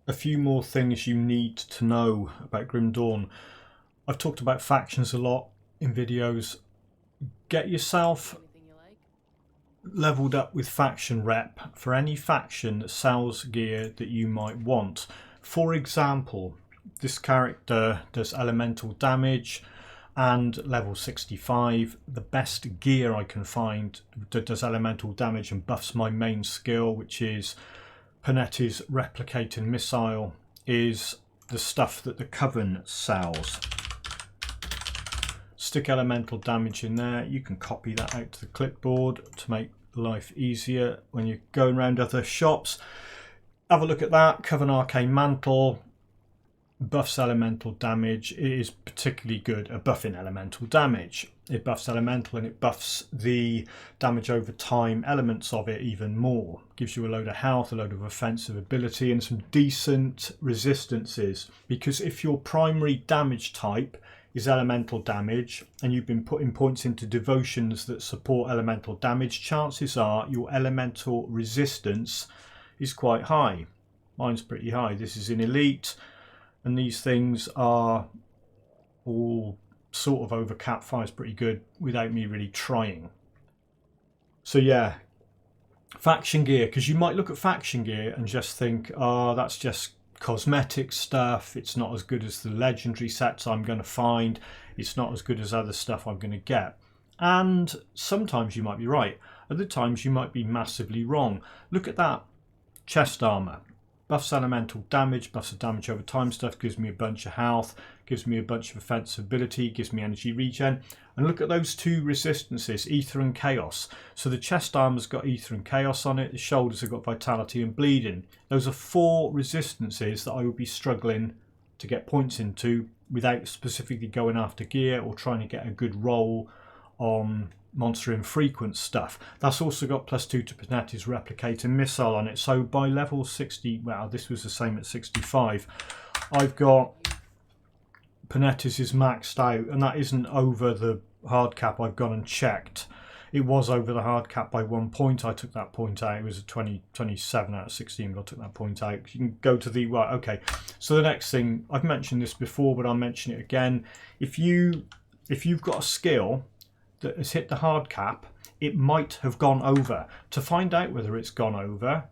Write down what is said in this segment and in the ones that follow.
a few more things you need to know about Grim Dawn. I've talked about factions a lot in videos. Get yourself leveled up with faction rep for any faction that sells gear that you might want. For example, this character does elemental damage and level 65. The best gear I can find that does elemental damage and buffs my main skill, which is Panetti's replicating missile, is the stuff that the Coven sells. Stick elemental damage in there. You can copy that out to the clipboard to make life easier when you're going around other shops. Have a look at that. Coven Arcane Mantle buffs elemental damage. It is particularly good at buffing elemental damage. It buffs elemental and it buffs the damage over time elements of it even more. Gives you a load of health, a load of offensive ability and some decent resistances, because if your primary damage type is elemental damage and you've been putting points into devotions that support elemental damage, chances are your elemental resistance is quite high. Mine's pretty high. This is in elite, and these things are all sort of overcapped. Fire's pretty good without me really trying. So yeah, faction gear, because you might look at faction gear and just think, oh, that's just cosmetic stuff. It's not as good as the legendary sets I'm going to find. It's not as good as other stuff I'm going to get. And sometimes you might be right. Other times you might be massively wrong. Look at that chest armor. Buffs elemental damage, buffs the damage over time stuff, gives me a bunch of health, gives me a bunch of offensive ability, gives me energy regen. And look at those two resistances, Ether and Chaos. So the chest armor's got Ether and Chaos on it, the shoulders have got Vitality and Bleeding. Those are 4 resistances that I would be struggling to get points into without specifically going after gear or trying to get a good roll on monster infrequent stuff. That's also got +2 to Panetti's replicating missile on it. So by level 60, well, this was the same at 65, I've got Panetti's is maxed out, and that isn't over the hard cap. I've gone and checked. It was over the hard cap by 1 point. I took that point out. It was a 27 out of 16, but I took that point out. You can go to the right. Okay, so the next thing, I've mentioned this before, but I'll mention it again. If you've got a skill that has hit the hard cap, it might have gone over. To find out whether it's gone over,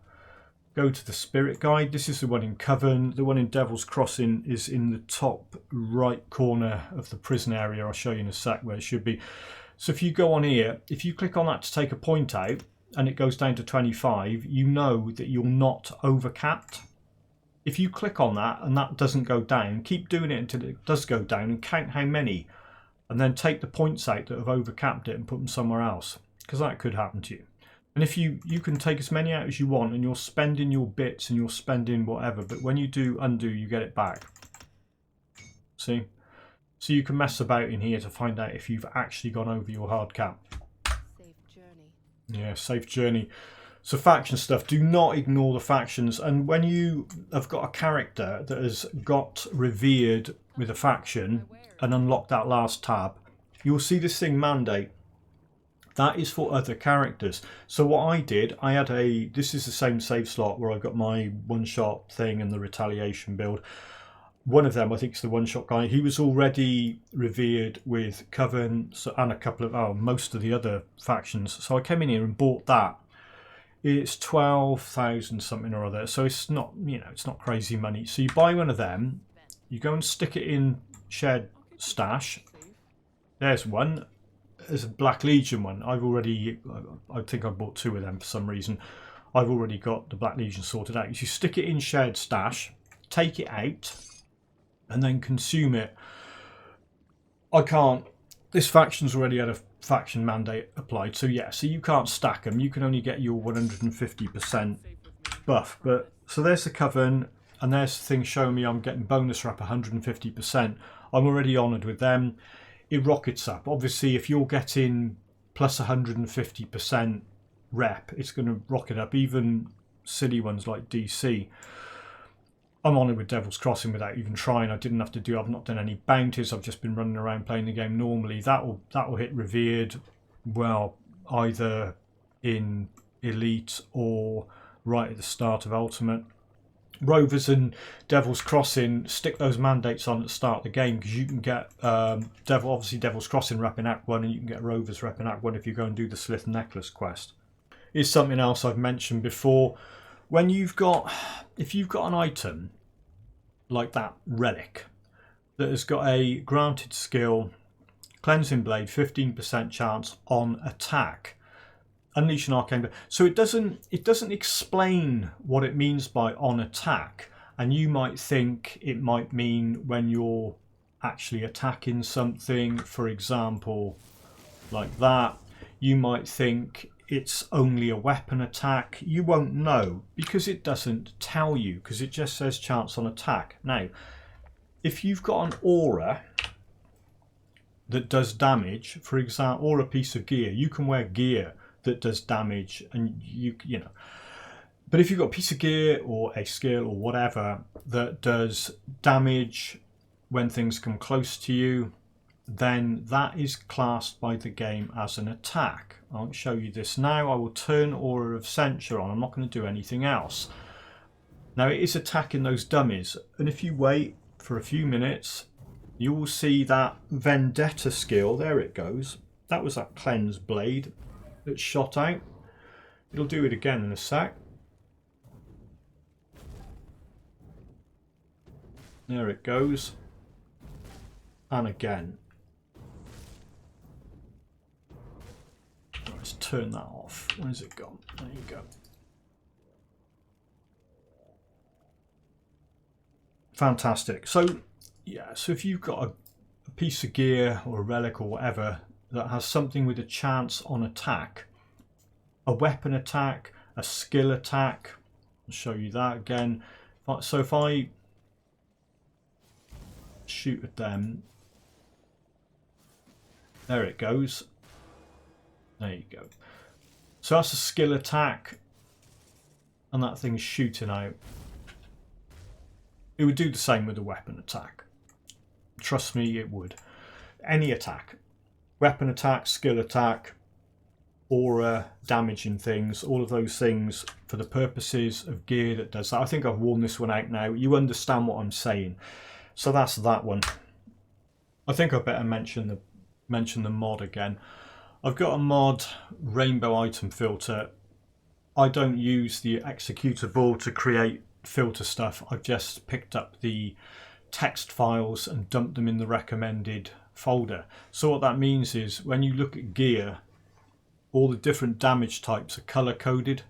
go to the Spirit Guide. This is the one in Coven. The one in Devil's Crossing is in the top right corner of the prison area. I'll show you in a sec where it should be. So if you go on here, if you click on that to take a point out and it goes down to 25, you know that you're not overcapped. If you click on that and that doesn't go down, keep doing it until it does go down and count how many, and then take the points out that have overcapped it and put them somewhere else, because that could happen to you. And if you can take as many out as you want, and you're spending your bits and you're spending whatever, but when you do undo, you get it back. See? So you can mess about in here to find out if you've actually gone over your hard cap. Safe journey. Yeah, safe journey. So faction stuff, do not ignore the factions. And when you have got a character that has got revered with a faction and unlock that last tab, you'll see this thing mandate. That is for other characters. So what I did, I had this is the same save slot where I got my one-shot thing and the retaliation build. One of them, I think, is the one-shot guy. He was already revered with Coven and a couple of, most of the other factions. So I came in here and bought that. It's 12,000 something or other. So it's not, it's not crazy money. So you buy one of them, you go and stick it in shared stash. There's one. There's a Black Legion one. I think I bought 2 of them for some reason. I've already got the Black Legion sorted out. You stick it in shared stash, take it out, and then consume it. I can't. This faction's already had a faction mandate applied, so yeah, so you can't stack them. You can only get your 150% buff. But so there's the Coven, and there's the thing showing me I'm getting bonus rep 150%. I'm already honoured with them. It rockets up. Obviously, if you're getting plus 150% rep, it's going to rocket up. Even silly ones like DC. I'm honoured with Devil's Crossing without even trying. I've not done any bounties. I've just been running around playing the game normally. That will hit revered, well, either in elite or right at the start of ultimate. Rovers and Devil's Crossing, stick those mandates on at the start of the game, because you can get obviously Devil's Crossing rep in Act 1, and you can get Rovers rep in Act 1 if you go and do the Slith Necklace quest. Here's something else I've mentioned before. When if you've got an item like that relic that has got a granted skill, Cleansing Blade, 15% chance on attack, Unleash an Arcane Blade. So it doesn't explain what it means by on attack, and you might think it might mean when you're actually attacking something, for example, like that. You might think it's only a weapon attack. You won't know because it doesn't tell you, because it just says chance on attack. Now, if you've got an aura that does damage, for example, or a piece of gear, you can wear gear that does damage, and you know. But if you've got a piece of gear or a skill or whatever that does damage when things come close to you, then that is classed by the game as an attack. I'll show you this now. I will turn Aura of Censure on. I'm not going to do anything else. Now it is attacking those dummies, and if you wait for a few minutes, you will see that Vendetta skill. There it goes. That was that Cleanse Blade that shot out. It'll do it again in a sec. There it goes. And again. Let's turn that off. Where's it gone? There you go. Fantastic. So yeah, so if you've got a piece of gear or a relic or whatever that has something with a chance on attack, a weapon attack, a skill attack, I'll show you that again. So if I shoot at them, there it goes. There you go. So that's a skill attack, and that thing's shooting out. It would do the same with a weapon attack. Trust me, it would. Any attack. Weapon attack, skill attack, aura, damaging things, all of those things for the purposes of gear that does that. I think I've worn this one out now. You understand what I'm saying. So that's that one. I think I better mention the mod again. I've got a mod, Rainbow Item Filter. I don't use the executable to create filter stuff. I've just picked up the text files and dumped them in the recommended folder. So what that means is when you look at gear, all the different damage types are color coded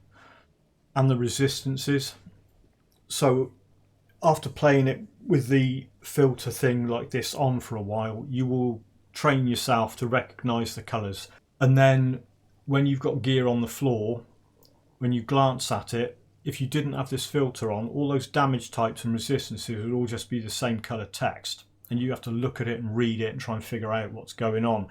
and the resistances. So after playing it with the filter thing like this on for a while, you will train yourself to recognize the colors. And then when you've got gear on the floor, when you glance at it, if you didn't have this filter on, all those damage types and resistances would all just be the same color text. And you have to look at it and read it and try and figure out what's going on.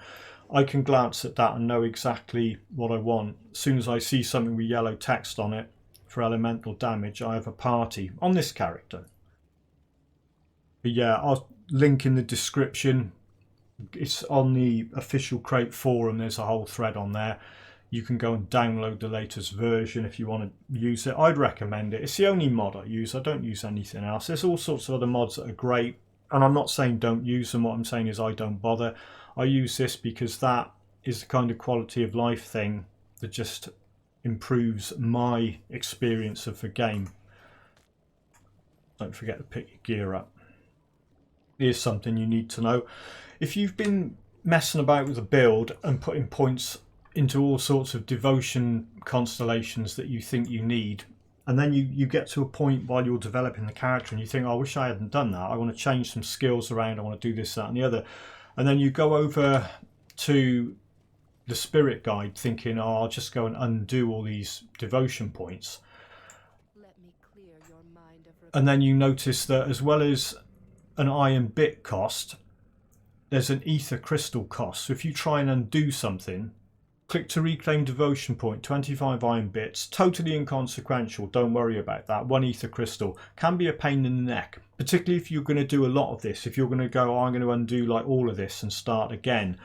I can glance at that and know exactly what I want. As soon as I see something with yellow text on it for elemental damage, I have a party on this character. But yeah, I'll link in the description. It's on the official Crate forum. There's a whole thread on there. You can go and download the latest version if you want to use it. I'd recommend it. It's the only mod I use. I don't use anything else. There's all sorts of other mods that are great, and I'm not saying don't use them. What I'm saying is I don't bother. I use this because that is the kind of quality of life thing that just improves my experience of the game. Don't forget to pick your gear up. Here's something you need to know. If you've been messing about with a build and putting points into all sorts of devotion constellations that you think you need, and then you get to a point while you're developing the character and you think, oh, I wish I hadn't done that. I want to change some skills around. I want to do this, that and the other. And then you go over to the spirit guide thinking, oh, I'll just go and undo all these devotion points. Let me clear your mind of And then you notice that as well as an iron bit cost, there's an ether crystal cost. So if you try and undo something, click to reclaim devotion point, 25 iron bits, totally inconsequential, don't worry about that. 1 ether crystal can be a pain in the neck, particularly if you're going to do a lot of this. If you're going to go, oh, I'm going to undo like all of this and start again,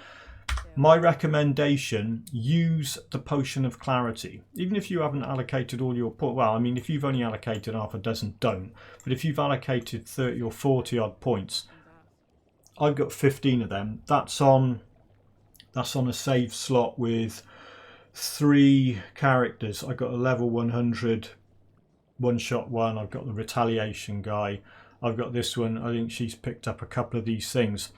My recommendation, use the Potion of Clarity. Even if you haven't allocated all your points, well, I mean, if you've only allocated half a dozen, don't. But if you've allocated 30 or 40 odd points, I've got 15 of them. That's on a save slot with 3 characters. I've got a level 100 one-shot one. I've got the retaliation guy. I've got this one. I think she's picked up a couple of these things.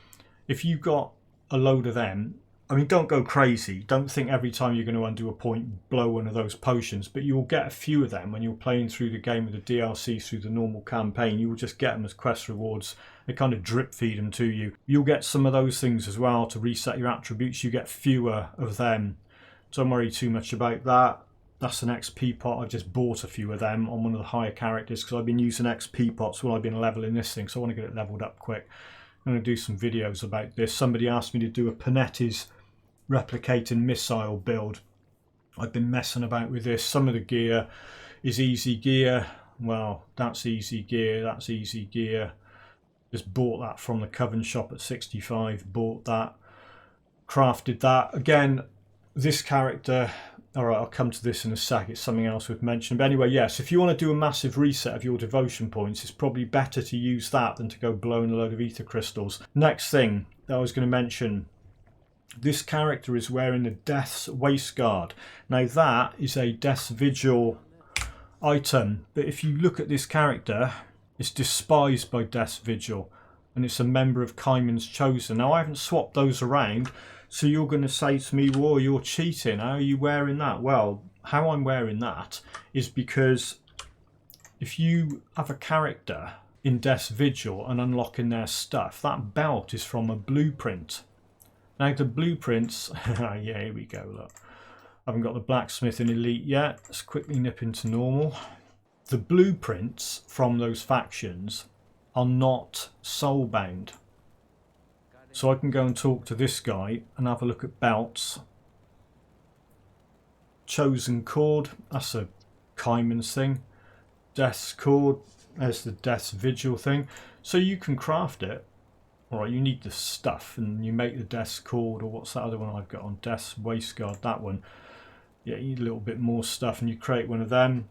If you've got a load of them, I mean, don't go crazy. Don't think every time you're going to undo a point, blow one of those potions. But you'll get a few of them when you're playing through the game with the DLC through the normal campaign. You will just get them as quest rewards. They kind of drip feed them to you. You'll get some of those things as well to reset your attributes. You get fewer of them. Don't worry too much about that. That's an XP pot. I've just bought a few of them on one of the higher characters because I've been using XP pots while I've been leveling this thing. So I want to get it leveled up quick. I'm going to do some videos about this. Somebody asked me to do a Panetti's replicating missile build. I've been messing about with this. Some of the gear is easy gear. Well, that's easy gear. That's easy gear. Just bought that from the Coven shop at 65. Bought that. Crafted that. Again, this character... Alright, I'll come to this in a sec. It's something else we've mentioned. But anyway, yes, if you want to do a massive reset of your devotion points, it's probably better to use that than to go blowing a load of ether crystals. Next thing that I was going to mention, this character is wearing the Death's Waistguard. Now that is a Death's Vigil item, but if you look at this character, it's despised by Death's Vigil, and it's a member of Kymon's Chosen. Now I haven't swapped those around, so you're going to say to me, whoa, you're cheating. How are you wearing that? Well, how I'm wearing that is because if you have a character in Death's Vigil and unlocking their stuff, that belt is from a blueprint. Now the blueprints, yeah, here we go, look. I haven't got the blacksmith in elite yet. Let's quickly nip into normal. The blueprints from those factions are not soulbound. So I can go and talk to this guy and have a look at belts. Chosen Cord, that's a Kymon's thing. Death's Cord, there's the Death's Vigil thing. So you can craft it. Alright, you need the stuff and you make the Death's Cord, or what's that other one I've got on? Death's Waistguard, that one. Yeah, you need a little bit more stuff and you create one of them.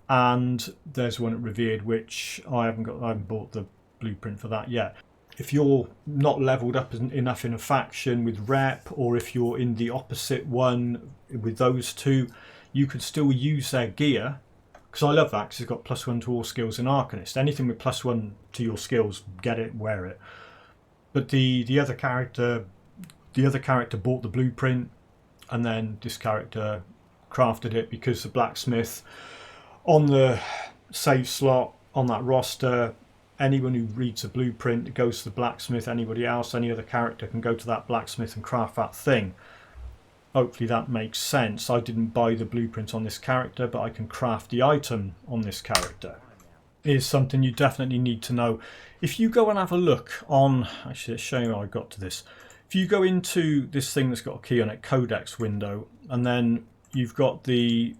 And there's one at Revered, which I haven't bought the blueprint for that yet. If you're not leveled up enough in a faction with rep, or if you're in the opposite one with those two, you could still use their gear. Because I love that, because it's got +1 to all skills in Arcanist. Anything with +1 to your skills, get it, wear it. But the other character bought the blueprint, and then this character crafted it because the blacksmith on the save slot on that roster, anyone who reads a blueprint goes to the blacksmith. Anybody else, any other character can go to that blacksmith and craft that thing. Hopefully that makes sense. I didn't buy the blueprint on this character, but I can craft the item on this character. It is something you definitely need to know. If you go and have a look on, actually let's show you how I got to this. If you go into this thing that's got a key on it, Codex window, and then you've got the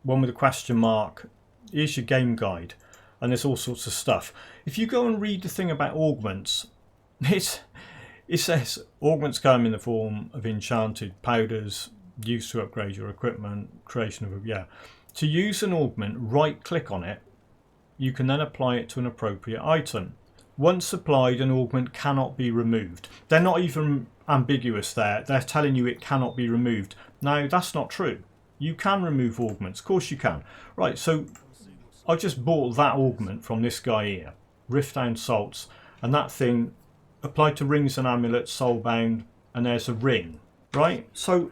one with a question mark, here's your game guide. And there's all sorts of stuff. If you go and read the thing about augments, it says augments come in the form of enchanted powders used to upgrade your equipment, creation of, yeah. To use an augment, right click on it. You can then apply it to an appropriate item. Once applied, an augment cannot be removed. They're not even ambiguous there. They're telling you it cannot be removed. Now, that's not true. You can remove augments. Of course you can. Right, so I just bought that augment from this guy here, Riftdown Salts, and that thing applied to rings and amulets, soulbound, and there's a ring, right? So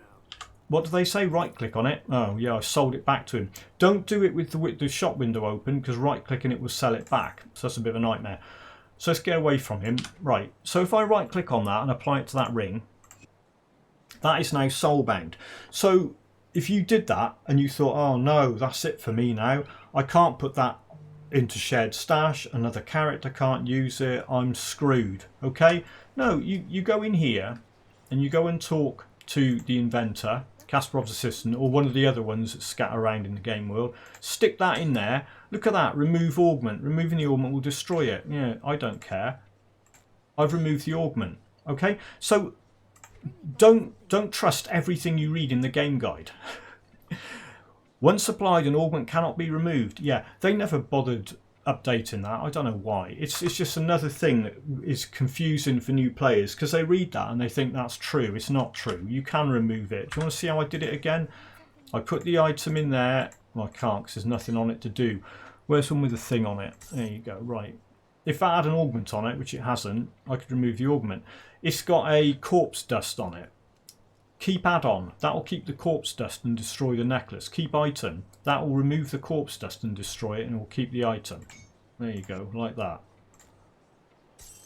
what do they say? Right click on it. Oh yeah, I sold it back to him. Don't do it with the shop window open, because right clicking it will sell it back. So that's a bit of a nightmare. So let's get away from him. Right, so if I right click on that and apply it to that ring, that is now soulbound. So if you did that and you thought, oh no, that's it for me now, I can't put that into shared stash, another character can't use it, I'm screwed, okay? No, you go in here and you go and talk to the inventor, Kasparov's assistant, or one of the other ones that scatter around in the game world. Stick that in there. Look at that, remove augment. Removing the augment will destroy it. Yeah, I don't care. I've removed the augment, okay? So don't trust everything you read in the game guide. Once applied, an augment cannot be removed. Yeah, they never bothered updating that. I don't know why. It's just another thing that is confusing for new players because they read that and they think that's true. It's not true. You can remove it. Do you want to see how I did it again? I put the item in there. Well, I can't because there's nothing on it to do. Where's one with the thing on it? There you go. Right. If that had an augment on it, which it hasn't, I could remove the augment. It's got a corpse dust on it. Keep add-on. That will keep the corpse dust and destroy the necklace. Keep item. That will remove the corpse dust and destroy it and will keep the item. There you go, like that.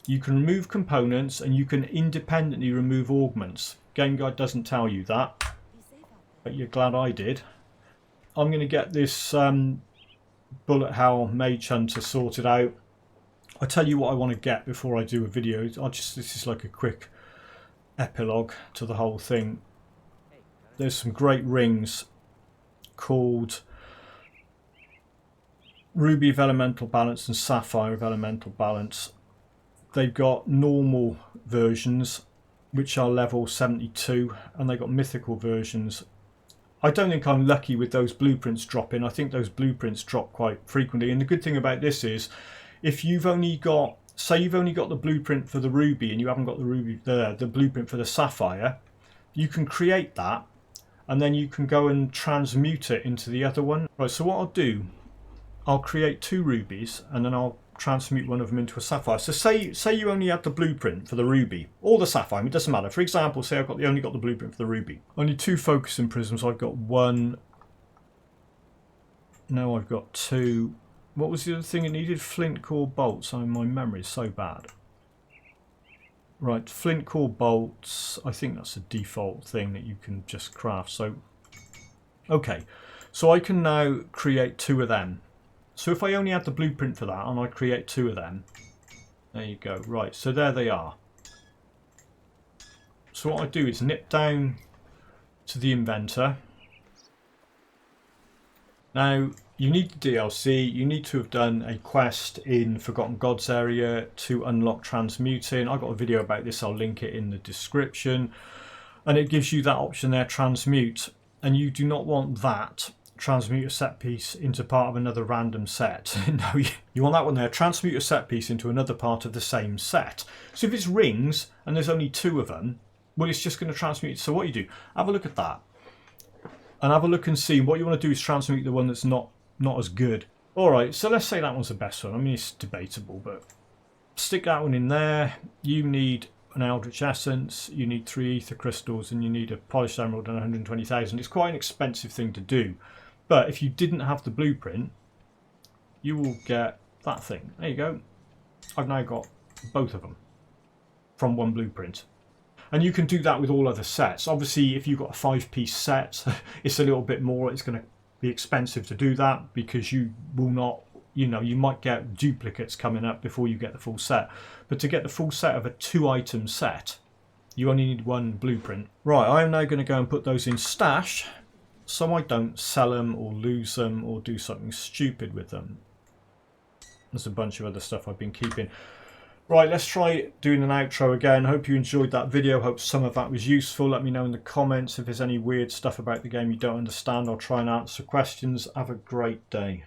You can remove components and you can independently remove augments. Game guide doesn't tell you that, but you're glad I did. I'm going to get this bullet hell mage hunter sorted out. I'll tell you what I want to get before I do a video. This is like a quick epilogue to the whole thing. There's some great rings called Ruby of Elemental Balance and Sapphire of Elemental Balance. They've got normal versions which are level 72 and they've got mythical versions. I don't think I'm lucky with those blueprints dropping. I think those blueprints drop quite frequently, and the good thing about this is if you've only got, say you've only got the blueprint for the ruby and you haven't got the blueprint for the sapphire, you can create that and then you can go and transmute it into the other one. Right, so what I'll do, I'll create 2 rubies and then I'll transmute one of them into a sapphire. So say you only had the blueprint for the ruby or the sapphire, it doesn't matter. For example, say I've only got the blueprint for the ruby. Only 2 focusing prisms. I've got 1. No, I've got 2. What was the other thing it needed? Flint core bolts. Oh, my memory is so bad. Right, flint core bolts. I think that's a default thing that you can just craft. So, okay. So I can now create 2 of them. So if I only had the blueprint for that and I create 2 of them. There you go. Right, so there they are. So what I do is nip down to the inventor. Now, you need the DLC, you need to have done a quest in Forgotten Gods area to unlock transmuting. I've got a video about this, I'll link it in the description. And it gives you that option there, transmute. And you do not want that, transmute a set piece into part of another random set. No, you want that one there, transmute a set piece into another part of the same set. So if it's rings and there's only 2 of them, well, it's just going to transmute. So what you do, have a look at that. And have a look and see what you want to do is transmute the one that's not as good. Alright, so let's say that one's the best one. I mean, it's debatable, but stick that one in there. You need an Eldritch Essence, you need 3 Ether Crystals, and you need a Polished Emerald and 120,000. It's quite an expensive thing to do. But if you didn't have the blueprint, you will get that thing. There you go. I've now got both of them from 1 blueprint. And you can do that with all other sets. Obviously, if you've got a 5-piece set, it's a little bit more. It's going to be expensive to do that because you will not, you might get duplicates coming up before you get the full set. But to get the full set of a 2-item set, you only need 1 blueprint. Right, I am now going to go and put those in stash so I don't sell them or lose them or do something stupid with them. There's a bunch of other stuff I've been keeping. Right, let's try doing an outro again. Hope you enjoyed that video. Hope some of that was useful. Let me know in the comments if there's any weird stuff about the game you don't understand. I'll try and answer questions. Have a great day.